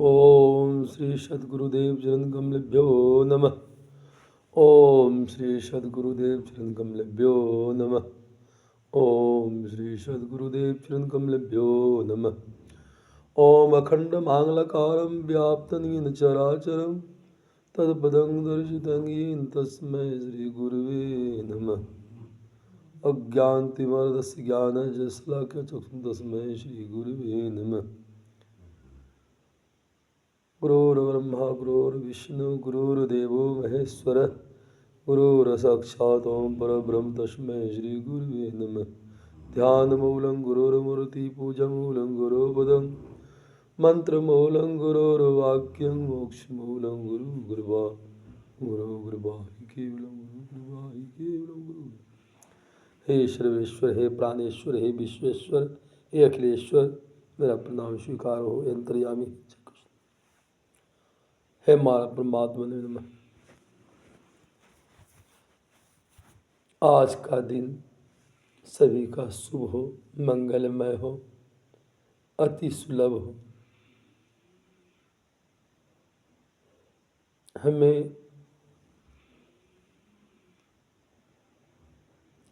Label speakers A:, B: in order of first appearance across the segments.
A: ओम श्री सद्गुरुदेव चरण कमलेभ्यो नमः। ओम श्री सद्गुरुदेव चरण कमलेभ्यो नमः। ओम श्री सद्गुरुदेव चरण कमलेभ्यो नमः। ओम अखंड मांगलकारं व्याप्तं येन चराचरं तत्पदं दर्शितं येन तस्मै श्री गुरुवे नमः। अज्ञानतिमिरस्य ज्ञानञ्जनशलाकया चक्षुषं तस्मै श्री गुरुवे नमः। गुरुर्ब्रह्मा गुरुर्विष्णु गुरुर्देवो महेश्वर गुरुर्साक्षात् परब्रह्म तस्मै श्री गुरुवे नमः। ध्यानमूलं गुरुर्मूर्ति पूजामूलं गुरुपदं मंत्रमूलं गुरुर्वाक्यं मोक्षमूलं गुरुर्वाहि केवलं गुरुर्वाहि केवलं गुरु। हे सर्वेश्वर, हे प्राणेश्वर, हे विश्वेश्वर, हे अखिलेश्वर, मेरा प्रणाम स्वीकार हो। अंतर्यामी हे मारा परमात्मा ने नमः। आज का दिन सभी का शुभ हो, मंगलमय हो, अति सुलभ हो। हमें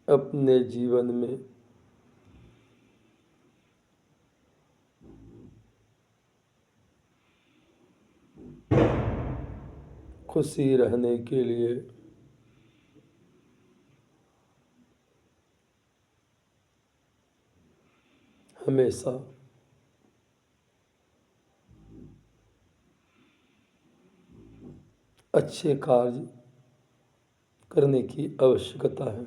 A: अपने जीवन में खुशी रहने के लिए हमेशा अच्छे कार्य करने की आवश्यकता है।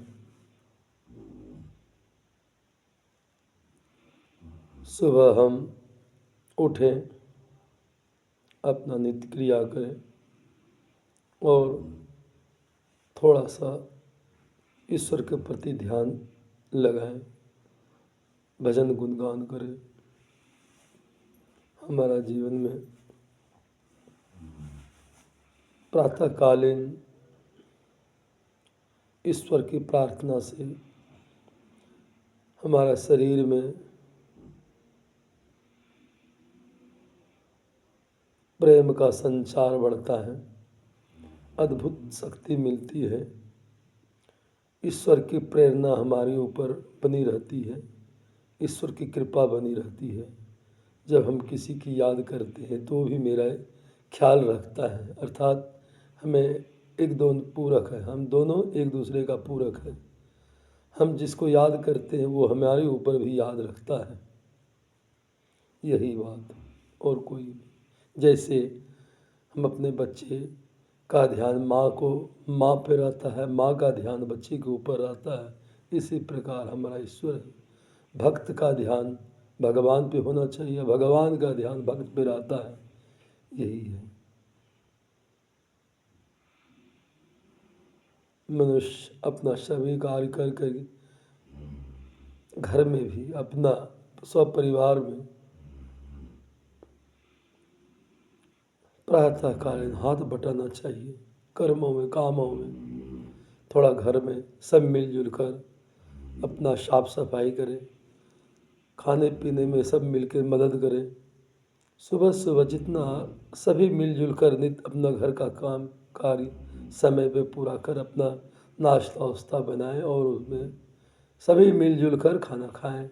A: सुबह हम उठें, अपना नित्य क्रिया करें और थोड़ा सा ईश्वर के प्रति ध्यान लगाएं, भजन गुणगान करें। हमारा जीवन में प्रातःकालीन ईश्वर की प्रार्थना से हमारा शरीर में प्रेम का संचार बढ़ता है, अद्भुत शक्ति मिलती है, ईश्वर की प्रेरणा हमारे ऊपर बनी रहती है, ईश्वर की कृपा बनी रहती है। जब हम किसी की याद करते हैं तो भी मेरा ख्याल रखता है, अर्थात हमें एक दोनों पूरक है, हम दोनों एक दूसरे का पूरक है। हम जिसको याद करते हैं वो हमारे ऊपर भी याद रखता है। यही बात और कोई नहीं। जैसे हम अपने बच्चे का ध्यान माँ पे रहता है, माँ का ध्यान बच्चे के ऊपर रहता है, इसी प्रकार हमारा ईश्वर है। भक्त का ध्यान भगवान पे होना चाहिए, भगवान का ध्यान भक्त पे रहता है। यही है। मनुष्य अपना सभी कार्य कर कर घर में भी अपना स्वपरिवार में प्रातःकालीन हाथ बटाना चाहिए। कर्मों में, कामों में थोड़ा घर में सब मिलजुल कर अपना साफ सफाई करें, खाने पीने में सब मिलकर मदद करें। सुबह सुबह जितना सभी मिलजुल कर नित्य अपना घर का काम कार्य समय पे पूरा कर अपना नाश्ता वास्ता बनाएं और उसमें सभी मिलजुल कर खाना खाएं।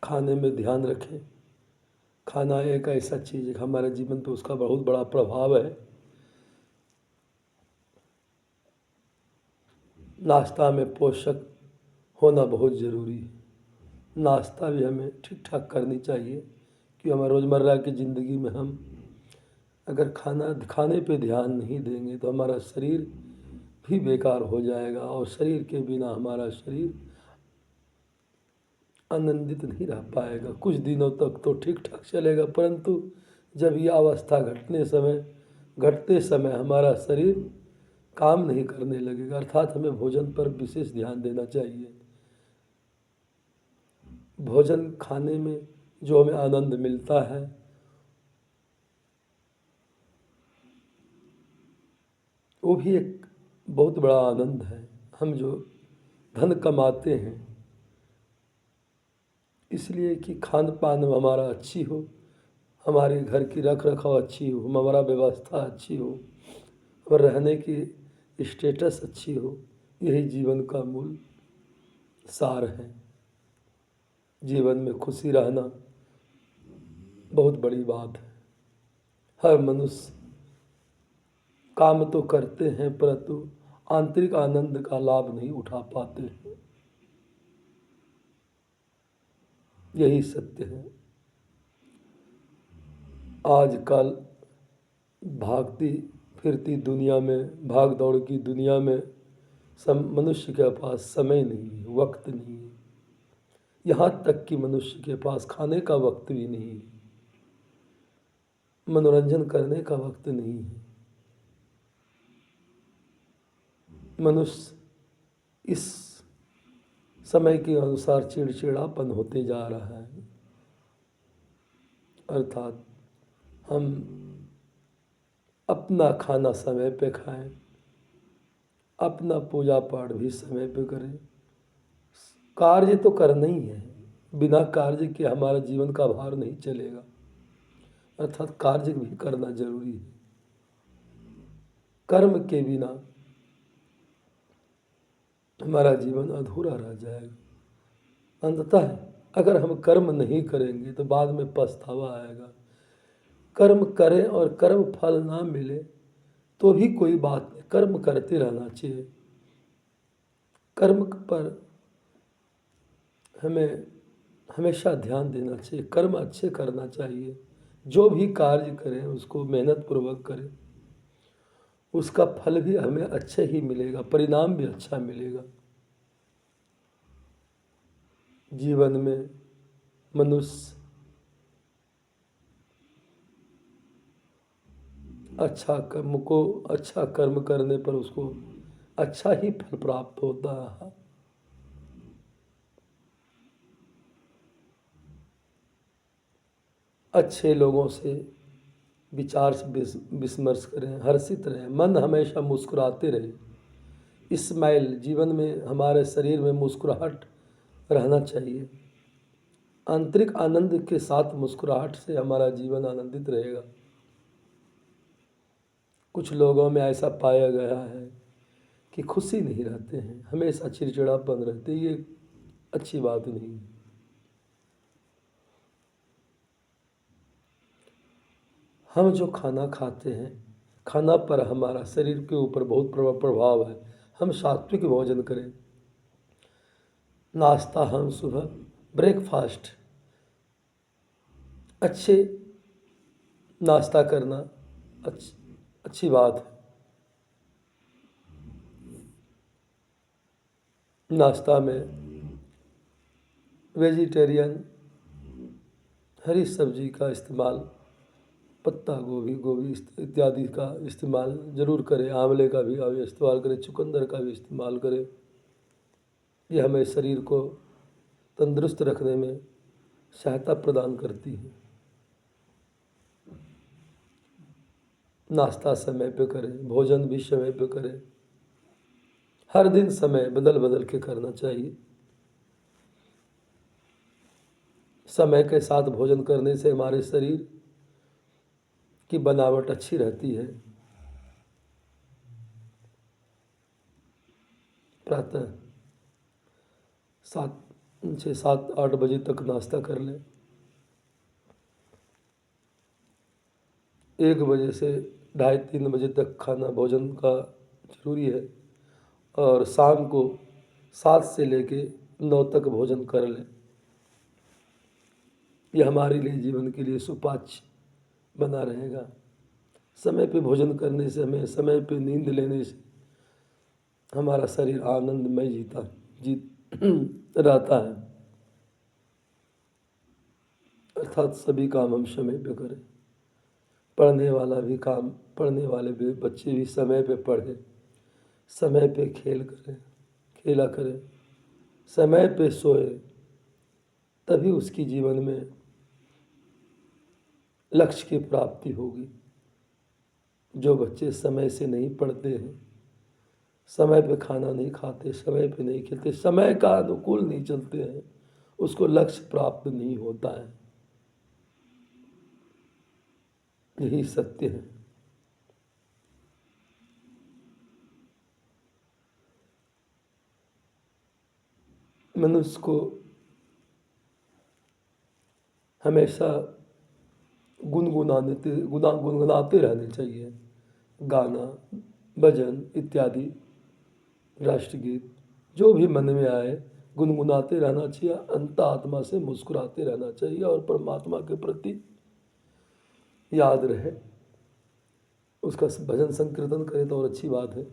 A: खाने में ध्यान रखें। खाना एक ऐसा चीज़ है हमारे जीवन पे उसका बहुत बड़ा प्रभाव है। नाश्ता में पोषक होना बहुत ज़रूरी है। नाश्ता भी हमें ठीक ठाक करनी चाहिए कि हमारे रोज़मर्रा की ज़िंदगी में हम अगर खाने पे ध्यान नहीं देंगे तो हमारा शरीर भी बेकार हो जाएगा और शरीर के बिना हमारा शरीर आनंदित नहीं रह पाएगा। कुछ दिनों तक तो ठीक ठाक चलेगा, परंतु जब यह अवस्था घटते समय हमारा शरीर काम नहीं करने लगेगा। अर्थात हमें भोजन पर विशेष ध्यान देना चाहिए। भोजन खाने में जो हमें आनंद मिलता है वो भी एक बहुत बड़ा आनंद है। हम जो धन कमाते हैं इसलिए कि खान पान हमारा अच्छी हो, हमारे घर की रख रखाव अच्छी हो, हमारा व्यवस्था अच्छी हो और रहने की स्टेटस अच्छी हो, यही जीवन का मूल सार है। जीवन में खुशी रहना बहुत बड़ी बात है। हर मनुष्य काम तो करते हैं परंतु आंतरिक आनंद का लाभ नहीं उठा पाते हैं, यही सत्य है। आजकल भागती फिरती दुनिया में, भाग दौड़ की दुनिया में मनुष्य के पास समय नहीं है, वक्त नहीं है। यहाँ तक कि मनुष्य के पास खाने का वक्त भी नहीं है, मनोरंजन करने का वक्त नहीं है। मनुष्य इस समय के अनुसार चिड़चिड़ापन होते जा रहा है, अर्थात हम अपना खाना समय पे खाएं, अपना पूजा पाठ भी समय पे करें। कार्य तो करना ही है, बिना कार्य के हमारा जीवन का भार नहीं चलेगा, अर्थात कार्य भी करना जरूरी है। कर्म के बिना हमारा जीवन अधूरा रह जाएगा। अंततः अगर हम कर्म नहीं करेंगे तो बाद में पछतावा आएगा। कर्म करें और कर्म फल ना मिले तो भी कोई बात नहीं, कर्म करते रहना चाहिए। कर्म पर हमें हमेशा ध्यान देना चाहिए, कर्म अच्छे करना चाहिए। जो भी कार्य करें उसको मेहनत पूर्वक करें, उसका फल भी हमें अच्छे ही मिलेगा, परिणाम भी अच्छा मिलेगा। जीवन में मनुष्य अच्छा कर्म करने पर उसको अच्छा ही फल प्राप्त होता है। अच्छे लोगों से विचार विमर्श करें, हर्षित रहें, मन हमेशा मुस्कुराते रहे। स्माइल, जीवन में हमारे शरीर में मुस्कुराहट रहना चाहिए। आंतरिक आनंद के साथ मुस्कुराहट से हमारा जीवन आनंदित रहेगा। कुछ लोगों में ऐसा पाया गया है कि खुशी नहीं रहते हैं, हमेशा चिड़चिड़ापन रहते, ये अच्छी बात नहीं है। हम जो खाना खाते हैं, खाना पर हमारा शरीर के ऊपर बहुत प्रभाव है। हम सात्विक भोजन करें, नाश्ता, हम सुबह ब्रेकफास्ट, अच्छे नाश्ता करना अच्छी बात है। नाश्ता में वेजिटेरियन हरी सब्जी का इस्तेमाल, पत्ता गोभी इत्यादि का इस्तेमाल ज़रूर करें। आंवले का भी इस्तेमाल करें, चुकंदर का भी इस्तेमाल करें। ये हमें शरीर को तंदुरुस्त रखने में सहायता प्रदान करती है। नाश्ता समय पे करें, भोजन भी समय पे करें। हर दिन समय बदल बदल के करना चाहिए। समय के साथ भोजन करने से हमारे शरीर की बनावट अच्छी रहती है। प्रातः 6-7-8 बजे तक नाश्ता कर लें। 1 बजे से 2:30-3 बजे तक खाना भोजन का जरूरी है और शाम को 7 से लेके 9 तक भोजन कर लें। यह हमारे लिए जीवन के लिए सुपाच्य बना रहेगा। समय पे भोजन करने से, हमें समय पे नींद लेने से हमारा शरीर आनंदमय जीत रहता है। अर्थात सभी काम हम समय पे करें। पढ़ने वाले भी बच्चे भी समय पे पढ़ें, समय पे खेला करें, समय पे सोए, तभी उसकी जीवन में लक्ष्य की प्राप्ति होगी। जो बच्चे समय से नहीं पढ़ते हैं, समय पे खाना नहीं खाते, समय पे नहीं खेलते, समय का अनुकूल नहीं चलते हैं, उसको लक्ष्य प्राप्त नहीं होता है। यही सत्य है। मनुष्य को हमेशा गुनगुनाते रहने चाहिए। गाना, भजन इत्यादि, राष्ट्रगीत, जो भी मन में आए गुनगुनाते रहना चाहिए। अंत आत्मा से मुस्कुराते रहना चाहिए और परमात्मा के प्रति याद रहे। उसका भजन संकीर्तन करे तो और अच्छी बात है।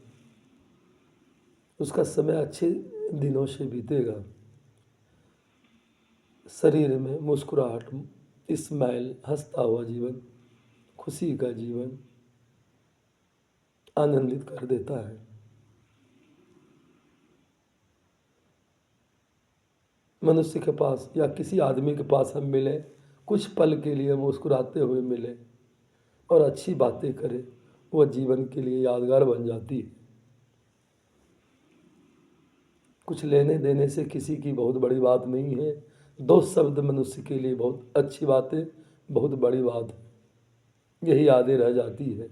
A: उसका समय अच्छे दिनों से बीतेगा। शरीर में मुस्कुराहट, स्माइल, हंसता हुआ जीवन, खुशी का जीवन आनंदित कर देता है। मनुष्य के पास या किसी आदमी के पास हम मिले, कुछ पल के लिए मुस्कुराते हुए मिले और अच्छी बातें करें, वह जीवन के लिए यादगार बन जाती है। कुछ लेने देने से किसी की बहुत बड़ी बात नहीं है। 2 शब्द मनुष्य के लिए बहुत अच्छी बात है, बहुत बड़ी बात है। यही यादें रह जाती है।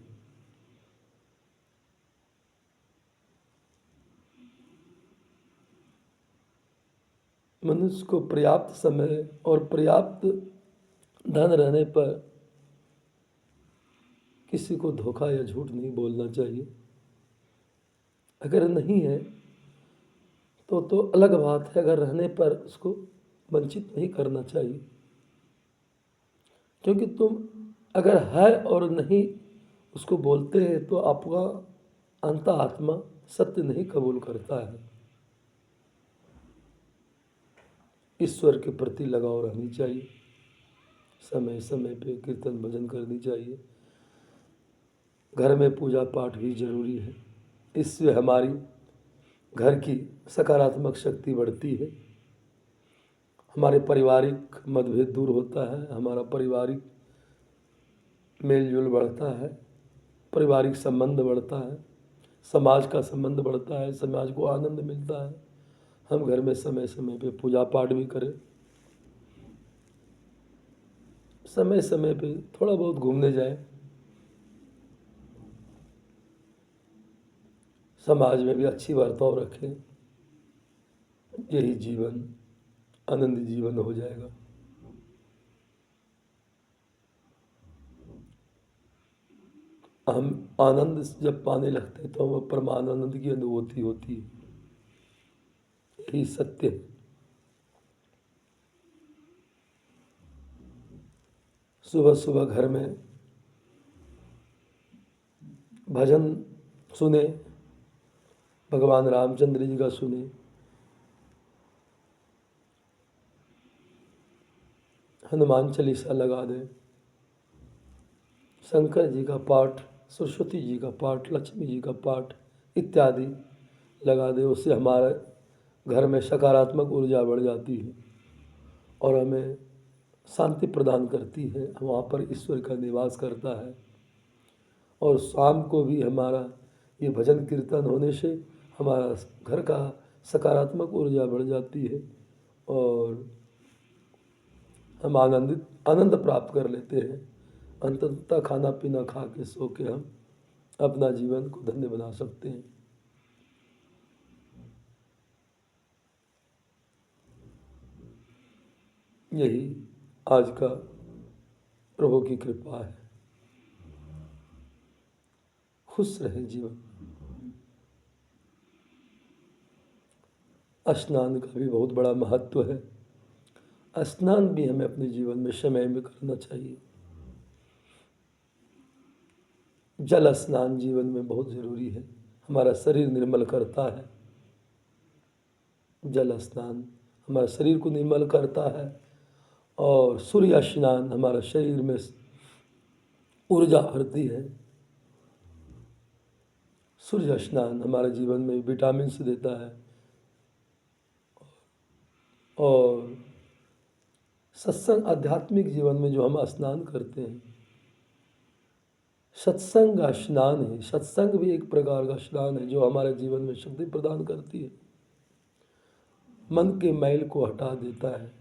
A: मनुष्य को पर्याप्त समय और पर्याप्त धन रहने पर किसी को धोखा या झूठ नहीं बोलना चाहिए। अगर नहीं है तो अलग बात है। अगर रहने पर उसको वंचित नहीं करना चाहिए, क्योंकि तुम अगर है और नहीं उसको बोलते हैं तो आपका अंत आत्मा सत्य नहीं कबूल करता है। ईश्वर के प्रति लगाव रहनी चाहिए। समय समय पे कीर्तन भजन करनी चाहिए। घर में पूजा पाठ भी जरूरी है। इससे हमारी घर की सकारात्मक शक्ति बढ़ती है। हमारे पारिवारिक मतभेद दूर होता है। हमारा पारिवारिक मेलजोल बढ़ता है। पारिवारिक संबंध बढ़ता है। समाज का संबंध बढ़ता है। समाज को आनंद मिलता है। हम घर में समय समय पे पूजा पाठ भी करें। समय समय पे थोड़ा बहुत घूमने जाए। समाज में भी अच्छी बर्ताव रखें। यही जीवन आनंदी जीवन हो जाएगा। हम आनंद जब पाने लगते हैं तो हमें परमानंद की अनुभूति होती है। यही सत्य है। सुबह सुबह घर में भजन सुने, भगवान रामचंद्र जी का सुने, हनुमान चालीसा लगा दें, शंकर जी का पाठ, सरस्वती जी का पाठ, लक्ष्मी जी का पाठ इत्यादि लगा दें। उससे हमारे घर में सकारात्मक ऊर्जा बढ़ जाती है और हमें शांति प्रदान करती है। वहाँ पर ईश्वर का निवास करता है। और शाम को भी हमारा ये भजन कीर्तन होने से हमारा घर का सकारात्मक ऊर्जा बढ़ जाती है और हम आनंद प्राप्त कर लेते हैं। अंततः खाना पीना खा के सो के हम अपना जीवन को धन्य बना सकते हैं। यही आज का प्रभु की कृपा है। खुश रहे जीवन। स्नान का भी बहुत बड़ा महत्व है। स्नान भी हमें अपने जीवन में समय में करना चाहिए। जल स्नान जीवन में बहुत जरूरी है। हमारा शरीर निर्मल करता है। जल स्नान हमारे शरीर को निर्मल करता है और सूर्य स्नान हमारा शरीर में ऊर्जा भरती है। सूर्य स्नान हमारे जीवन में विटामिन देता है और सत्संग आध्यात्मिक जीवन में जो हम स्नान करते हैं, सत्संग का स्नान है। सत्संग भी एक प्रकार का स्नान है जो हमारे जीवन में शक्ति प्रदान करती है। मन के मैल को हटा देता है।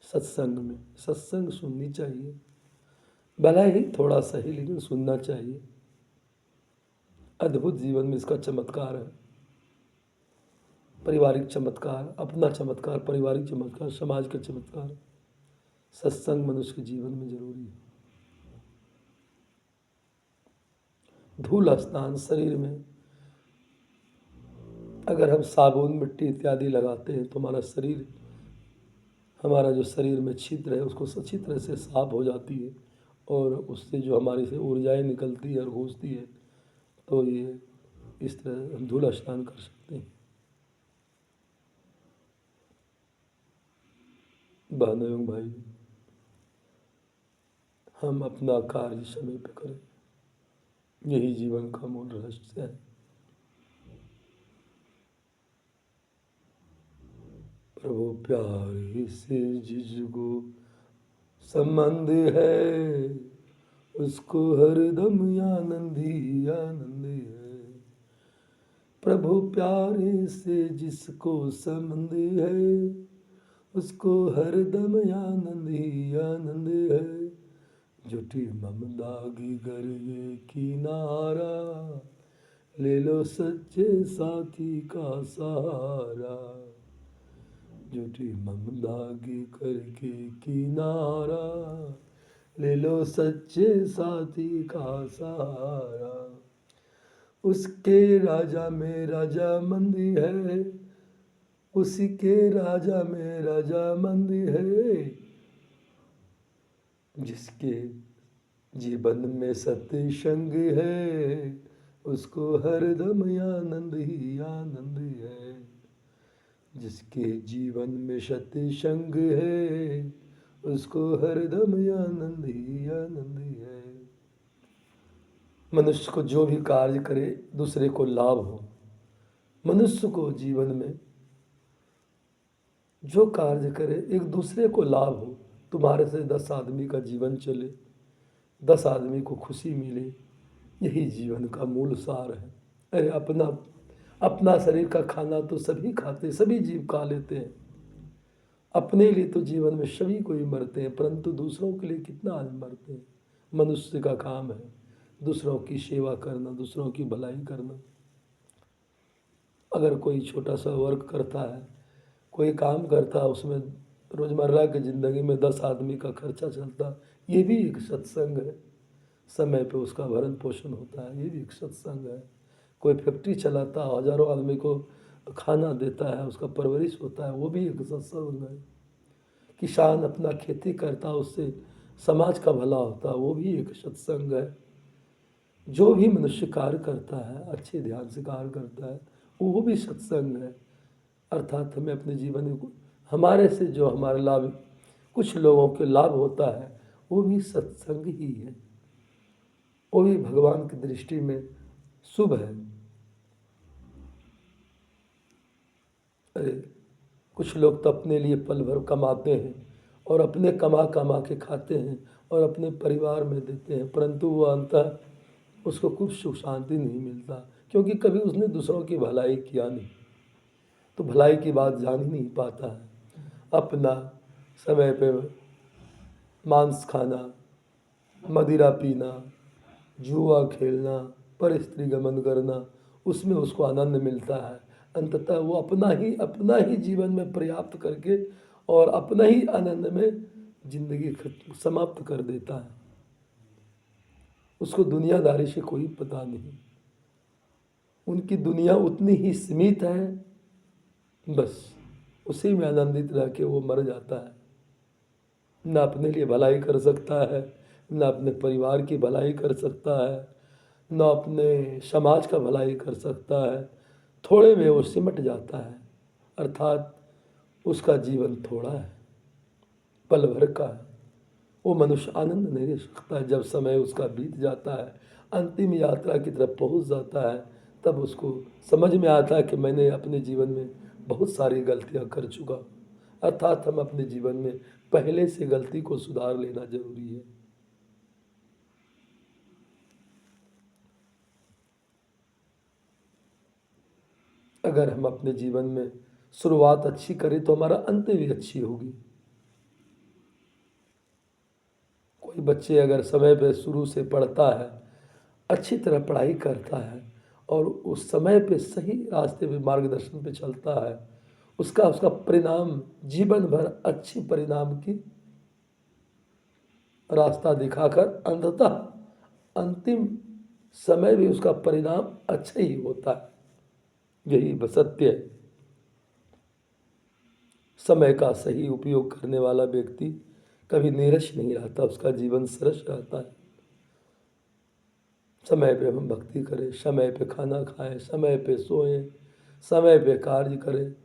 A: सत्संग में सत्संग सुननी चाहिए, भला ही थोड़ा सही लेकिन सुनना चाहिए। अद्भुत जीवन में इसका चमत्कार है। पारिवारिक चमत्कार, अपना चमत्कार, पारिवारिक चमत्कार, समाज का चमत्कार। सत्संग मनुष्य के जीवन में जरूरी है। धूल स्नान शरीर में अगर हम साबुन मिट्टी इत्यादि लगाते हैं तो हमारा शरीर, हमारा जो शरीर में छिद्र है उसको अच्छी तरह से साफ हो जाती है और उससे जो हमारी से ऊर्जाएँ निकलती है और घूसती है, तो ये इस तरह हम धूल स्नान कर सकते हैं। बहनों एवं भाई, हम अपना कार्य समय पर करें, यही जीवन का मूल रहस्य है। प्रभु प्यारे से जिसको संबंध है, उसको हरदम आनंद ही आनंद है। प्रभु प्यारे से जिसको संबंध है, उसको हरदम आनंद ही आनंद है। जुटी ममदागी गर्गे किनारा, ले लो सच्चे साथी का सहारा। जुटी ममदागी करके किनारा, ले लो सच्चे साथी का सहारा। उसके राजा में राजा मंदी है, उसी के राजा में राजा मंदी है। जिसके जीवन में सत्संग है, उसको हरदम आनंद ही आनंद है। जिसके जीवन में सत्संग है, उसको हरदम आनंद ही आनंद है। मनुष्य को जो भी कार्य करे दूसरे को लाभ हो। मनुष्य को जीवन में जो कार्य करे एक दूसरे को लाभ हो। तुम्हारे से 10 आदमी का जीवन चले, 10 आदमी को खुशी मिले, यही जीवन का मूल सार है। अरे अपना शरीर का खाना तो सभी खाते, सभी जीव खा लेते हैं। अपने लिए तो जीवन में सभी कोई मरते हैं, परंतु दूसरों के लिए कितना आदमी मरते हैं। मनुष्य का काम है दूसरों की सेवा करना, दूसरों की भलाई करना। अगर कोई छोटा सा वर्क करता है, कोई काम करता है, उसमें रोज़मर्रा की ज़िंदगी में 10 आदमी का खर्चा चलता, ये भी एक सत्संग है। समय पे उसका भरण पोषण होता है, ये भी एक सत्संग है। कोई फैक्ट्री चलाता है, हज़ारों आदमी को खाना देता है, उसका परवरिश होता है, वो भी एक सत्संग है। किसान अपना खेती करता है, उससे समाज का भला होता है, वो भी एक सत्संग है। जो भी मनुष्य कार्य करता है, अच्छे ध्यान से कार्य करता है, वो भी सत्संग है। अर्थात हमें अपने जीवन में हमारे से जो हमारे लाभ, कुछ लोगों के लाभ होता है, वो भी सत्संग ही है। वो भी भगवान की दृष्टि में शुभ है। अरे कुछ लोग तो अपने लिए पल भर कमाते हैं और अपने कमा कमा के खाते हैं और अपने परिवार में देते हैं, परंतु वो अंततः उसको कुछ सुख शांति नहीं मिलता, क्योंकि कभी उसने दूसरों की भलाई किया नहीं, तो भलाई की बात जान ही नहीं पाता है। अपना समय पे मांस खाना, मदिरा पीना, जुआ खेलना, पर स्त्री गमन करना, उसमें उसको आनंद मिलता है। अंततः वो अपना ही जीवन में पर्याप्त करके और अपना ही आनंद में जिंदगी समाप्त कर देता है। उसको दुनियादारी से कोई पता नहीं। उनकी दुनिया उतनी ही सीमित है, बस उसी में आनंदित रह के वो मर जाता है। न अपने लिए भलाई कर सकता है, न अपने परिवार की भलाई कर सकता है, न अपने समाज का भलाई कर सकता है। थोड़े में वो सिमट जाता है, अर्थात उसका जीवन थोड़ा है, पल भर का है। वो मनुष्य आनंद नहीं ले सकता है। जब समय उसका बीत जाता है, अंतिम यात्रा की तरफ पहुंच जाता है, तब उसको समझ में आता है कि मैंने अपने जीवन में बहुत सारी गलतियां कर चुका। अर्थात हम अपने जीवन में पहले से गलती को सुधार लेना जरूरी है। अगर हम अपने जीवन में शुरुआत अच्छी करें तो हमारा अंत भी अच्छी होगी। कोई बच्चे अगर समय पे शुरू से पढ़ता है, अच्छी तरह पढ़ाई करता है और उस समय पे सही रास्ते पे मार्गदर्शन पे चलता है, उसका परिणाम जीवन भर अच्छी परिणाम की रास्ता दिखाकर अंततः अंतिम समय भी उसका परिणाम अच्छा ही होता है। यही सत्य है। समय का सही उपयोग करने वाला व्यक्ति कभी नीरस नहीं रहता, उसका जीवन सरस रहता है। समय पे हम भक्ति करें, समय पे खाना खाएं, समय पे सोएं, समय पे कार्य करें।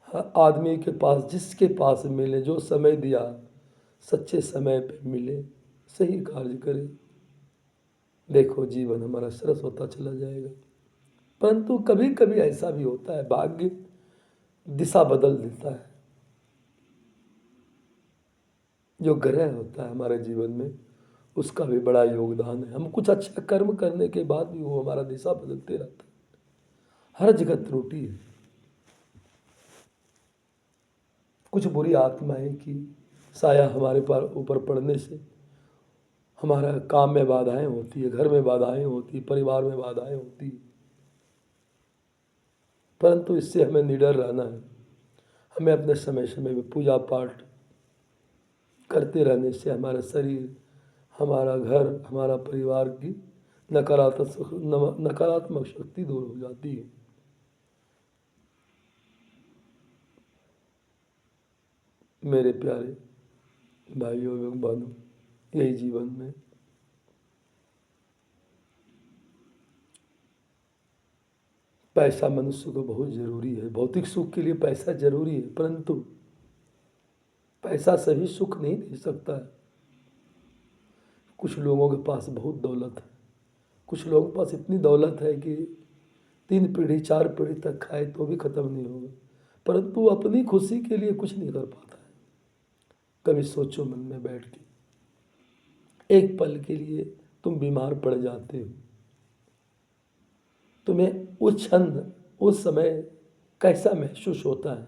A: हर आदमी के पास जिसके पास मिले, जो समय दिया सच्चे समय पे मिले, सही कार्य करें। देखो जीवन हमारा सरस होता चला जाएगा। परंतु कभी कभी ऐसा भी होता है, भाग्य दिशा बदल देता है। जो ग्रह होता है हमारे जीवन में, उसका भी बड़ा योगदान है। हम कुछ अच्छा कर्म करने के बाद भी वो हमारा दिशा बदलते रहता है। हर जगह त्रुटि है। कुछ बुरी आत्माएं की साया हमारे पर ऊपर पड़ने से हमारा काम में बाधाएं होती है, घर में बाधाएं होती, परिवार में बाधाएं होती। परंतु इससे हमें निडर रहना है। हमें अपने समय समय में पूजा पाठ करते रहने से हमारा शरीर, हमारा घर, हमारा परिवार की नकारात्मक शक्ति दूर हो जाती है। मेरे प्यारे भाइयों एवं बहनों, यही जीवन में पैसा मनुष्य को बहुत जरूरी है। भौतिक सुख के लिए पैसा जरूरी है, परंतु पैसा सभी सुख नहीं दे सकता है। कुछ लोगों के पास बहुत दौलत है, कुछ लोगों के पास इतनी दौलत है कि 3 पीढ़ी 4 पीढ़ी तक खाए तो भी खत्म नहीं होगा, परंतु अपनी खुशी के लिए कुछ नहीं कर पाता है। कभी सोचो मन में बैठ के, एक पल के लिए तुम बीमार पड़ जाते हो, तुम्हें उस क्षण, उस समय कैसा महसूस होता है।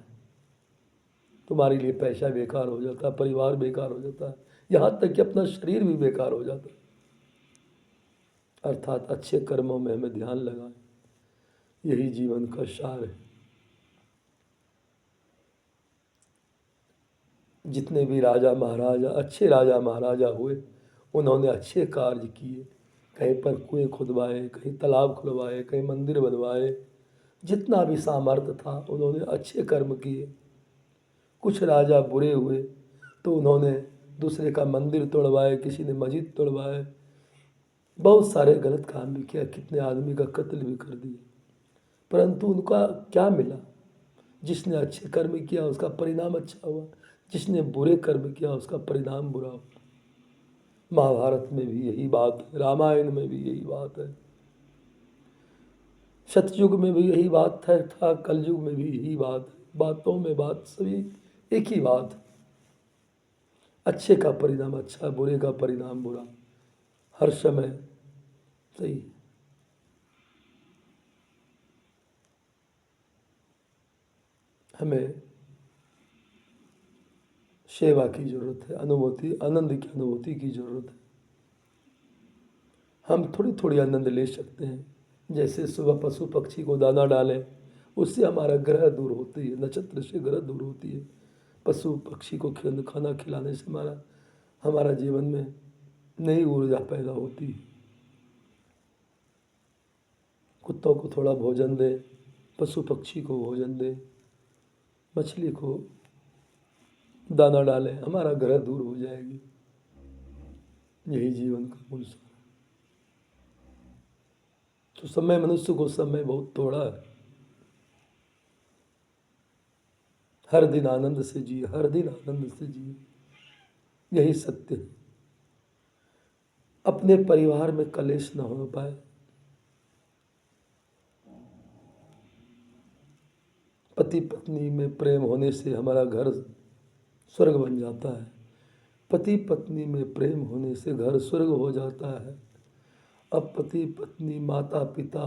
A: तुम्हारे लिए पैसा बेकार हो जाता है, परिवार बेकार हो जाता है, यहाँ तक कि अपना शरीर भी बेकार हो जाता है। अर्थात अच्छे कर्मों में हमें ध्यान लगाएं, यही जीवन का सार है। जितने भी राजा महाराजा, अच्छे राजा महाराजा हुए, उन्होंने अच्छे कार्य किए। कहीं पर कुएं खुदवाए, कहीं तालाब खुलवाए, कहीं मंदिर बनवाए। जितना भी सामर्थ्य था उन्होंने अच्छे कर्म किए। कुछ राजा बुरे हुए तो उन्होंने दूसरे का मंदिर तोड़वाए, किसी ने मस्जिद तोड़वाए, बहुत सारे गलत काम भी किया, कितने आदमी का कत्ल भी कर दिया। परंतु उनका क्या मिला? जिसने अच्छे कर्म किया उसका परिणाम अच्छा हुआ, जिसने बुरे कर्म किया उसका परिणाम बुरा हुआ। महाभारत में भी यही बात है, रामायण में भी यही बात है, सतयुग में भी यही बात था, कलयुग में भी यही बात है। बातों में बात सभी एक ही बात है। अच्छे का परिणाम अच्छा, बुरे का परिणाम बुरा, हर समय सही। हमें सेवा की जरूरत है, अनुभूति, आनंद की अनुभूति की जरूरत है। हम थोड़ी थोड़ी आनंद ले सकते हैं। जैसे सुबह पशु पक्षी को दाना डालें, उससे हमारा ग्रह दूर होती है, नक्षत्र से ग्रह दूर होती है। पशु पक्षी को खाना खिलाने से हमारा हमारा जीवन में नई ऊर्जा पैदा होती है। कुत्तों को थोड़ा भोजन दें, पशु पक्षी को भोजन दें, मछली को दाना डालें, हमारा ग्रह दूर हो जाएगी। यही जीवन का मूल सार है। तो समय, मनुष्य को समय बहुत तोड़ा है। हर दिन आनंद से जिए, हर दिन आनंद से जिए, यही सत्य है। अपने परिवार में कलेश न हो पाए, पति पत्नी में प्रेम होने से हमारा घर स्वर्ग बन जाता है। पति पत्नी में प्रेम होने से घर स्वर्ग हो जाता है। अब पति पत्नी, माता पिता,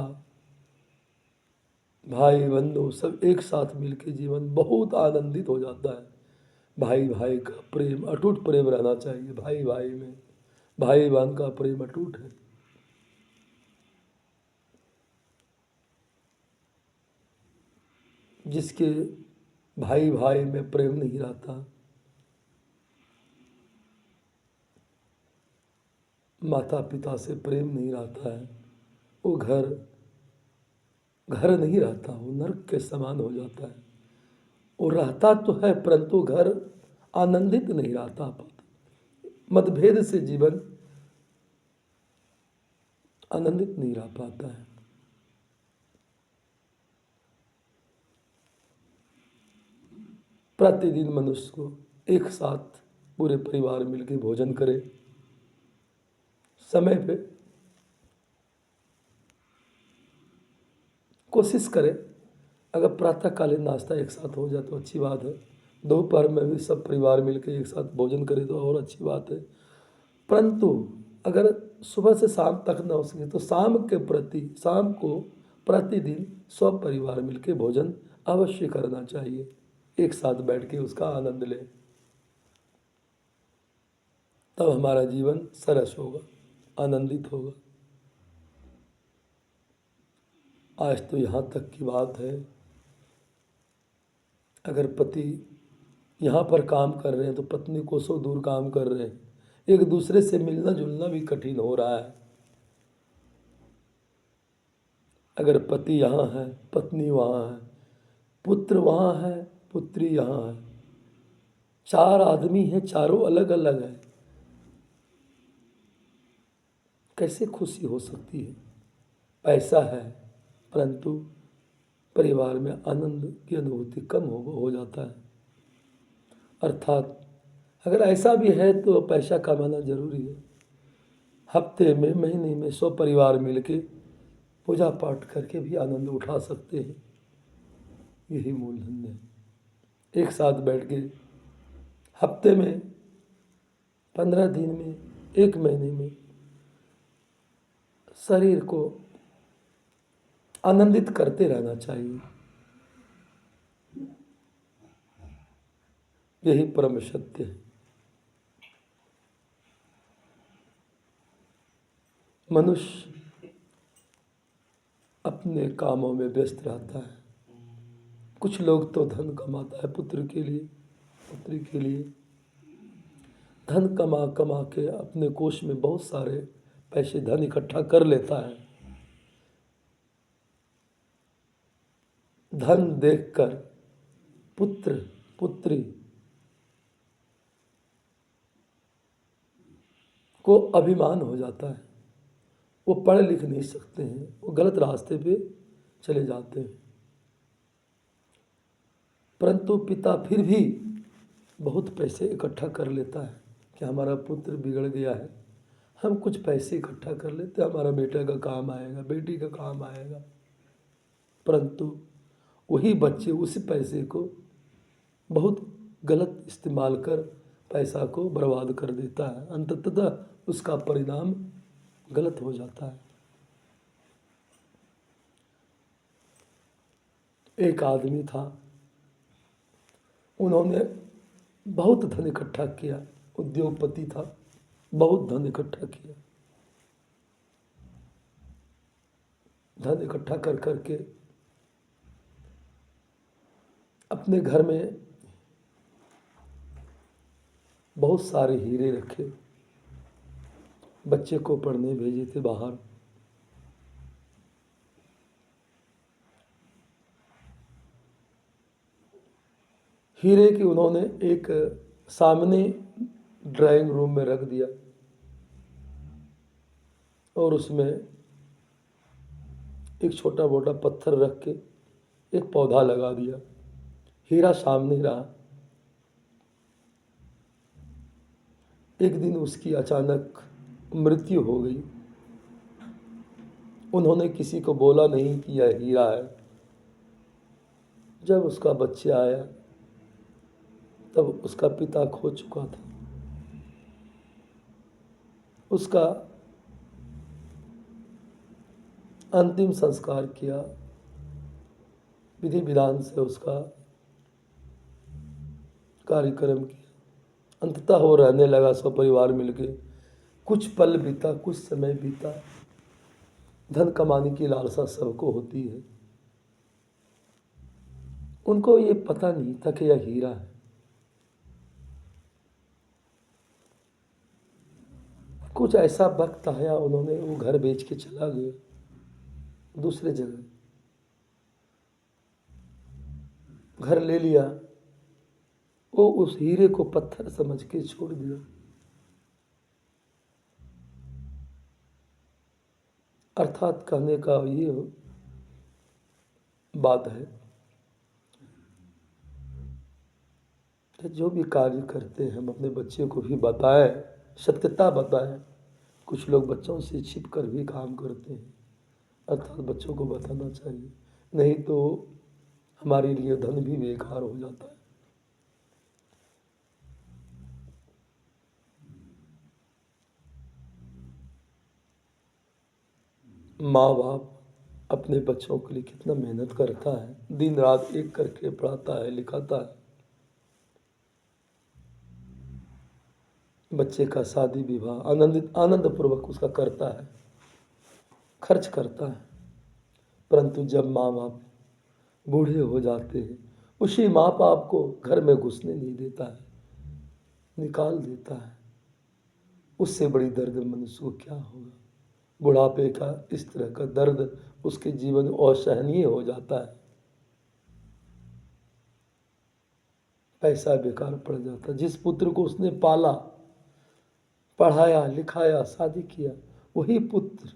A: भाई बंधु सब एक साथ मिलके जीवन बहुत आनंदित हो जाता है। भाई भाई का प्रेम, अटूट प्रेम रहना चाहिए। भाई भाई में, भाई बहन का प्रेम अटूट है। जिसके भाई भाई में प्रेम नहीं रहता, माता पिता से प्रेम नहीं रहता है, वो घर घर नहीं रहता, वो नर्क के समान हो जाता है। वो रहता तो है परंतु घर आनंदित नहीं रहता पाता। मतभेद से जीवन आनंदित नहीं रह पाता है। प्रतिदिन मनुष्य को एक साथ पूरे परिवार मिलकर भोजन करे, समय पे कोशिश करें। अगर प्रातःकालीन नाश्ता एक साथ हो जाए तो अच्छी बात है। दोपहर में भी सब परिवार मिलकर एक साथ भोजन करें तो और अच्छी बात है। परंतु अगर सुबह से शाम तक न हो सके तो शाम को प्रतिदिन सब परिवार मिलकर भोजन अवश्य करना चाहिए। एक साथ बैठ के उसका आनंद लें, तब हमारा जीवन सरस होगा, आनंदित होगा। आज तो यहाँ तक की बात है, अगर पति यहाँ पर काम कर रहे हैं तो पत्नी कोसों दूर काम कर रहे हैं, एक दूसरे से मिलना जुलना भी कठिन हो रहा है। अगर पति यहाँ है, पत्नी वहाँ है, पुत्र वहाँ है, पुत्री यहाँ है, चार आदमी हैं, चारों अलग अलग हैं, कैसे खुशी हो सकती है? पैसा है परंतु परिवार में आनंद की अनुभूति कम हो जाता है। अर्थात अगर ऐसा भी है तो पैसा कमाना जरूरी है। हफ्ते में, महीने में सब परिवार मिलके पूजा पाठ करके भी आनंद उठा सकते हैं। यही मूलधन है। एक साथ बैठ के हफ्ते में, 15 दिन में, एक महीने में शरीर को आनंदित करते रहना चाहिए। यही परम सत्य है। मनुष्य अपने कामों में व्यस्त रहता है। कुछ लोग तो धन कमाता है पुत्र के लिए, पुत्री के लिए। धन कमा कमा के अपने कोष में बहुत सारे पैसे, धन इकट्ठा कर लेता है। धन देखकर पुत्र पुत्री को अभिमान हो जाता है। वो पढ़ लिख नहीं सकते हैं, वो गलत रास्ते पे चले जाते हैं। परंतु पिता फिर भी बहुत पैसे इकट्ठा कर लेता है कि हमारा पुत्र बिगड़ गया है, हम कुछ पैसे इकट्ठा कर लेते हैं, हमारा बेटा का काम आएगा, बेटी का काम आएगा। परंतु वही बच्चे उस पैसे को बहुत गलत इस्तेमाल कर पैसा को बर्बाद कर देता है। अंततः उसका परिणाम गलत हो जाता है। एक आदमी था, उन्होंने बहुत धन इकट्ठा किया, उद्योगपति था, बहुत धन इकट्ठा किया। धन इकट्ठा कर करके अपने घर में बहुत सारे हीरे रखे, बच्चे को पढ़ने भेजे थे बाहर। हीरे की उन्होंने एक सामने ड्राइंग रूम में रख दिया और उसमें एक छोटा मोटा पत्थर रख के एक पौधा लगा दिया। हीरा सामने रहा। एक दिन उसकी अचानक मृत्यु हो गई। उन्होंने किसी को बोला नहीं कि यह हीरा है। जब उसका बच्चा आया तब उसका पिता खो चुका था। उसका अंतिम संस्कार किया। विधि विधान से उसका कार्यक्रम किया। अंततः वो रहने लगा सपरिवार मिलके। कुछ पल बीता, कुछ समय बीता। धन कमाने की लालसा सबको होती है। उनको ये पता नहीं था कि यह हीरा है। कुछ ऐसा वक्त आया, उन्होंने वो घर बेच के चला गया दूसरे जगह, घर ले लिया। वो उस हीरे को पत्थर समझ के छोड़ दिया। अर्थात कहने का ये बात है कि जो भी कार्य करते हैं हम अपने बच्चे को भी बताएं, सत्यता बताएं। कुछ लोग बच्चों से छिप कर भी काम करते हैं, अर्थात बच्चों को बताना चाहिए, नहीं तो हमारे लिए धन भी बेकार हो जाता है। माँ बाप अपने बच्चों के लिए कितना मेहनत करता है, दिन रात एक करके पढ़ाता है, लिखाता है। बच्चे का शादी विवाह आनंद पूर्वक उसका करता है, खर्च करता है। परंतु जब माँ बाप बूढ़े हो जाते हैं, उसी माँ बाप को घर में घुसने नहीं देता है, निकाल देता है। उससे बड़ी दर्द मनुष्य को क्या होगा। बुढ़ापे का इस तरह का दर्द उसके जीवन में असहनीय हो जाता है। पैसा बेकार पड़ जाता है। जिस पुत्र को उसने पाला, पढ़ाया, लिखाया, शादी किया, वही पुत्र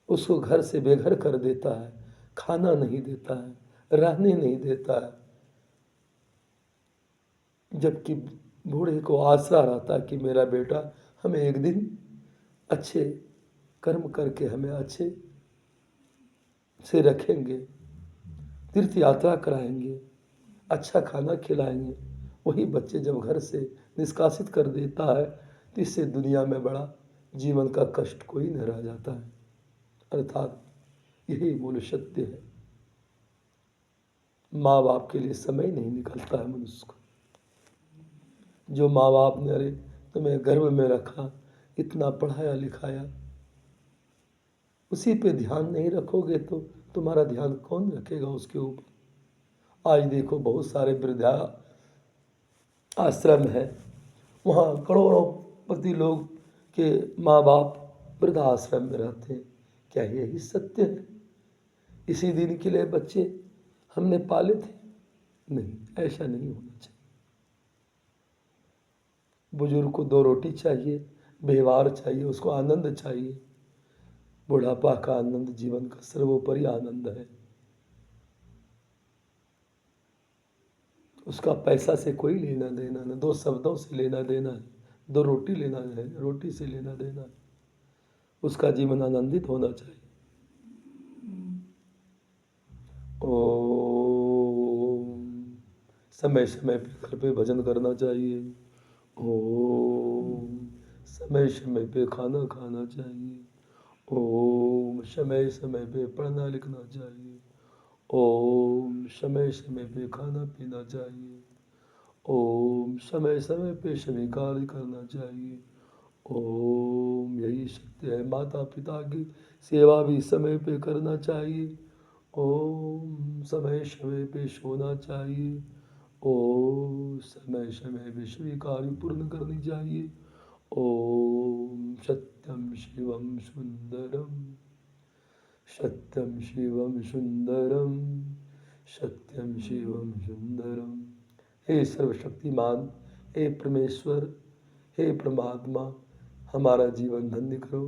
A: उसको घर से बेघर कर देता है, खाना नहीं देता है, रहने नहीं देता है। जबकि बूढ़े को आशा रहता है कि मेरा बेटा हमें एक दिन अच्छे कर्म करके हमें अच्छे से रखेंगे, तीर्थ यात्रा कराएंगे, अच्छा खाना खिलाएंगे। वही बच्चे जब घर से निष्कासित कर देता है तो इससे दुनिया में बड़ा जीवन का कष्ट कोई न रह जाता है। अर्थात यही मूल सत्य है। माँ बाप के लिए समय नहीं निकलता है मनुष्य को। जो माँ बाप ने अरे तुम्हें गर्भ में रखा, इतना पढ़ाया लिखाया, उसी पे ध्यान नहीं रखोगे तो तुम्हारा ध्यान कौन रखेगा उसके ऊपर। आज देखो बहुत सारे वृद्धा आश्रम है, वहाँ करोड़ों पति लोग के माँ बाप वृद्धाश्रम में रहते हैं। क्या यही सत्य है? इसी दिन के लिए बच्चे हमने पाले थे? नहीं, ऐसा नहीं होना चाहिए। बुजुर्ग को दो रोटी चाहिए, व्यवहार चाहिए, उसको आनंद चाहिए। बुढ़ापा का आनंद जीवन का सर्वोपरि आनंद है। उसका पैसा से कोई लेना देना नहीं, दो शब्दों से लेना देना है, दो रोटी लेना है, रोटी से लेना देना है। उसका जीवन आनंदित होना चाहिए। ओम। समय समय पे घर पे भजन करना चाहिए। ओम। समय समय पे खाना खाना चाहिए। ओम। समय समय पे पढ़ना लिखना चाहिए। ओम। समय समय पे खाना पीना चाहिए। ओम। समय समय पे सभी कार्य करना चाहिए। ओम। यही सत्य है। माता पिता की सेवा भी समय पे करना चाहिए। ओम। समय समय पे सोना चाहिए। ओम। समय समय पे सभी कार्य पूर्ण करनी चाहिए। ओम। सत्यम शिवम सुंदरम, सत्यम शिवम सुंदरम, सत्यम शिवम सुंदरम। हे सर्वशक्तिमान, हे परमेश्वर, हे परमात्मा, हमारा जीवन धन्य करो,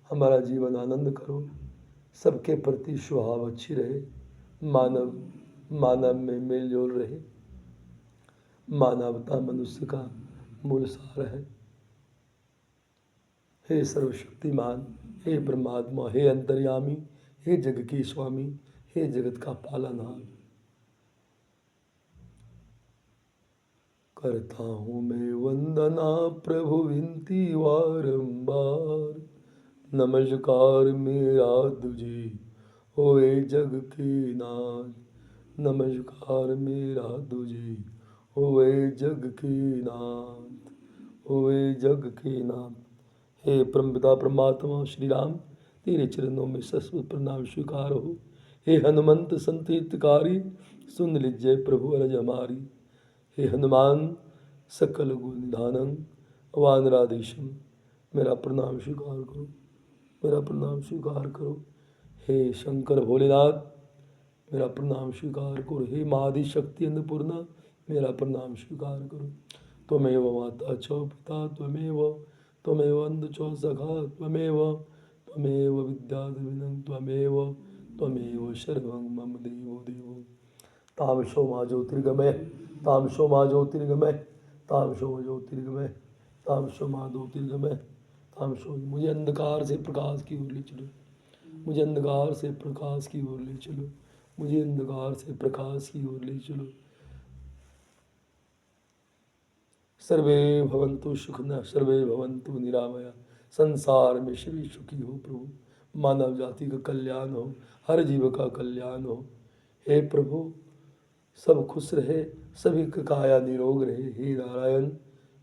A: हमारा जीवन आनंद करो। सबके प्रति स्वभाव अच्छी रहे, मानव मानव में मेल जोल रहे। मानवता मनुष्य का मूल सार है। हे सर्वशक्तिमान, हे परमात्मा, हे अंतर्यामी, हे जग के स्वामी, हे जगत का पालनहार। करता हूँ मैं वंदना प्रभु विनती बारंबार, नमस्कार मेरा तुझे होए जग के नाथ। नमस्कार मेरा तुझे होवे जग के नाथ, होवे जग के नाथ। हे परमपिता परमात्मा श्री राम, तेरे चरणों में सश्वत प्रणाम स्वीकार हो। हे हनुमंत संत हितकारी, सुन लीजिए प्रभु अरज हमारी। हे हनुमान सकल गुण निधानं, वानराधीशम, मेरा प्रणाम स्वीकार करो, मेरा प्रणाम स्वीकार करो। हे शंकर भोलेनाथ, मेरा प्रणाम स्वीकार करो। हे महादि शक्ति अन्नपूर्णा, मेरा प्रणाम स्वीकार करो। त्वमेव माता च पिता त्वमेव, त्वमेव अन्ध च सखा त्वमेव, त्वमेव विद्याधविनं त्वमेव, त्वमेव सर्वं मम देवो देवो। तामसो मा ज्योतिर्गमय, तामसो मा ज्योतिर्गमय, तामसो मा ज्योतिर्गमय, तामसो मा ज्योतिर्गमय, तामसो। मुझे अंधकार से प्रकाश की ओर ले चलो, मुझे अंधकार से प्रकाश की ओर ले चलो, मुझे अंधकार से प्रकाश की ओर ले चलो। सर्वे भवन्तु सुखिनः, सर्वे भवन्तु निरामया। संसार में सभी सुखी हो प्रभु, मानव जाति का कल्याण हो, हर जीव का कल्याण हो। हे प्रभु, सब खुश रहे, सभी का काया निरोग रहे। हे नारायण,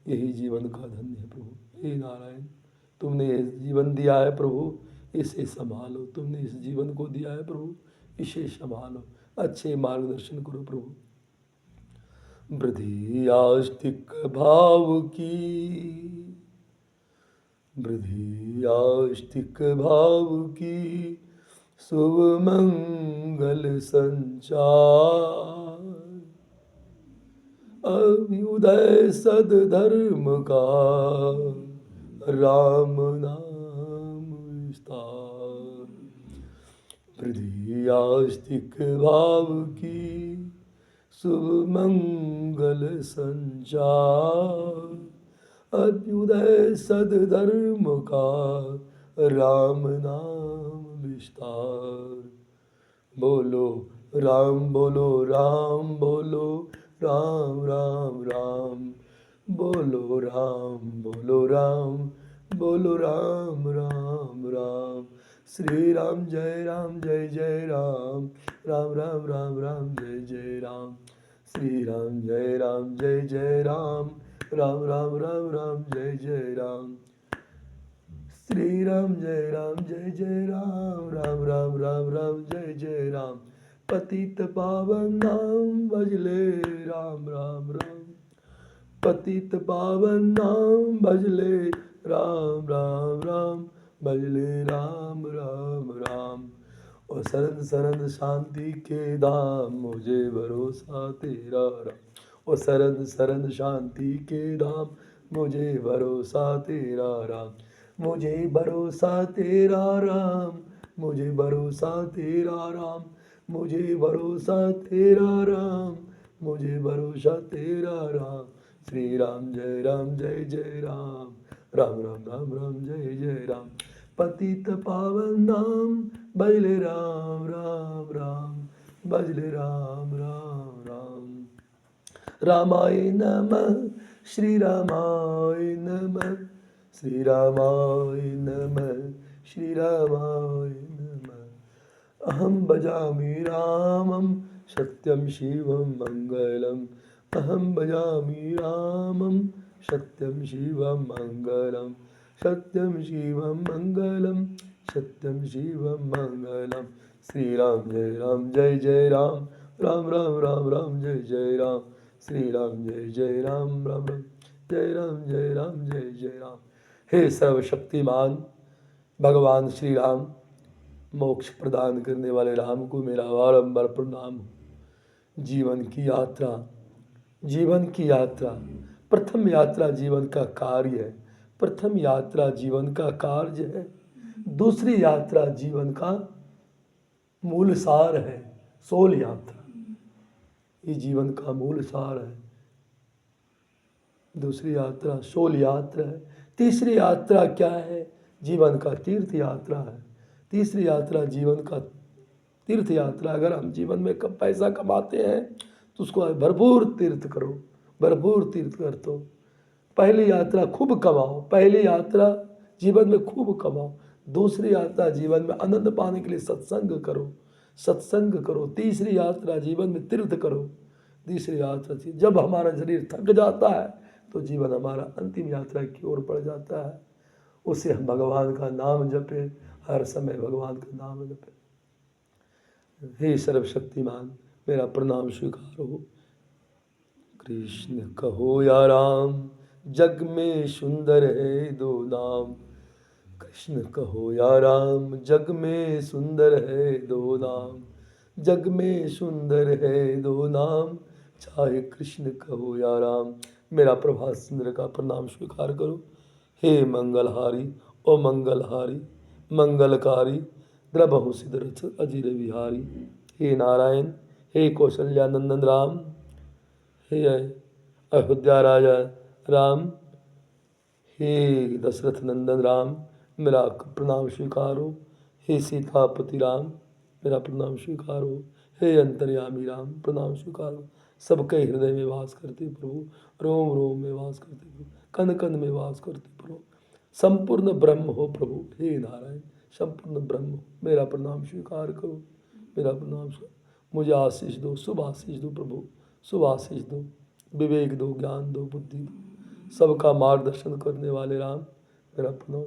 A: यही जीवन का धन्य है प्रभु। हे नारायण, तुमने ये जीवन दिया है प्रभु, इसे संभालो। तुमने इस जीवन को दिया है प्रभु, इसे संभालो। अच्छे मार्गदर्शन करो प्रभु। वृद्धि आस्तिक भाव की, वृद्धि आस्तिक भाव की, शुभ मंगल संचार। अभ्युदय सद्धर्म का, राम नाम विस्तार। वृद्धि आस्तिक भाव की, शुभ मंगल संचार। अभ्युदय सद्धर्म का, राम नाम विस्तार। बोलो राम, बोलो राम, बोलो राम राम राम। बोलो राम, बोलो राम, बोलो राम राम राम। श्री राम जय राम, जय जय राम, राम राम राम राम जय जय राम। श्री राम जय राम, जय जय राम, राम राम राम राम जय जय राम। श्री राम जय राम, जय जय राम, राम राम राम राम जय जय राम। पतित पावन नाम भजले राम राम राम, पतित पावन नाम भजले राम राम राम, भजले राम राम राम। और शरण शरण शांति के धाम, मुझे भरोसा तेरा राम। और शरण शरण शांति के धाम, मुझे भरोसा तेरा राम। मुझे भरोसा तेरा राम, मुझे भरोसा तेरा राम, मुझे भरोसा तेरा राम, मुझे भरोसा तेरा राम। श्री राम जय राम, जय जय राम, राम राम राम राम जय जय राम। पतित पावन नाम भजले राम राम राम, भजले राम राम राम। रामाय नमः, श्री रामाय नमः, श्री रामाय नमः, श्री रामाय नमः। अहं भजामि रामं, सत्यं शिवं मंगलम्। अहं भजामि रामं, सत्यं शिवं मंगलम्। सत्यं शिवं मंगलम्, सत्यं शिवं मंगलम्। श्री राम जय राम, जय जय राम, राम राम राम राम जय जय राम। श्री राम जय जय राम, राम राम जय राम, जय राम जय जय राम। हे सर्वशक्तिमान भगवान श्री राम, मोक्ष प्रदान करने वाले राम को मेरा बारंबार प्रणाम। जीवन की यात्रा, जीवन की यात्रा, प्रथम यात्रा जीवन का कार्य है, प्रथम यात्रा जीवन का कार्य है। दूसरी यात्रा जीवन का मूल सार है, सोल यात्रा। ये जीवन का मूल सार है। दूसरी यात्रा सोल यात्रा है। तीसरी यात्रा क्या है? जीवन का तीर्थ यात्रा है। तीसरी यात्रा जीवन का तीर्थ यात्रा। अगर हम जीवन में कब पैसा कमाते हैं तो उसको भरपूर तीर्थ करो, भरपूर तीर्थ कर दो। पहली यात्रा खूब कमाओ, पहली यात्रा जीवन में खूब कमाओ। दूसरी यात्रा जीवन में आनंद पाने के लिए सत्संग करो। सत्संग करो। तीसरी यात्रा जीवन में तीर्थ करो। तीसरी यात्रा जब हमारा शरीर थक जाता है तो जीवन हमारा अंतिम यात्रा की ओर बढ़ जाता है। उसे हम भगवान का नाम जपे, हर समय भगवान का नाम जपे। हे सर्वशक्तिमान, मेरा प्रणाम स्वीकार हो। कृष्ण कहो या राम, जग में सुंदर है दो नाम। कृष्ण कहो या राम, जग में सुंदर है दो नाम। जग में सुंदर है दो नाम, चाहे कृष्ण कहो या राम। मेरा प्रभात सुंदर का प्रणाम स्वीकार करो। हे मंगलहारी ओ मंगलहारी, मंगलकारी द्रबहु सिद्धरथ अजिर विहारी। हे नारायण, हे कौशल्या नंदन राम, हे अयोध्या राजा राम, हे दशरथ नंदन राम, मेरा प्रणाम स्वीकारो। हे सीतापति राम, मेरा प्रणाम स्वीकारो। हे अंतर्यामी राम, प्रणाम स्वीकारो। सबके हृदय में वास करते प्रभु, रोम रोम में वास करते प्रभु, कण कण में वास करते प्रभु, संपूर्ण ब्रह्म हो प्रभु। हे नारायण, संपूर्ण ब्रह्म हो, मेरा प्रणाम स्वीकार करो। मेरा प्रणाम मुझे आशीष दो, शुभ आशीष दो प्रभु, शुभ आशीष दो, विवेक दो, ज्ञान दो, बुद्धि दो, सबका मार्गदर्शन करने वाले राम, मेरा प्रणाम।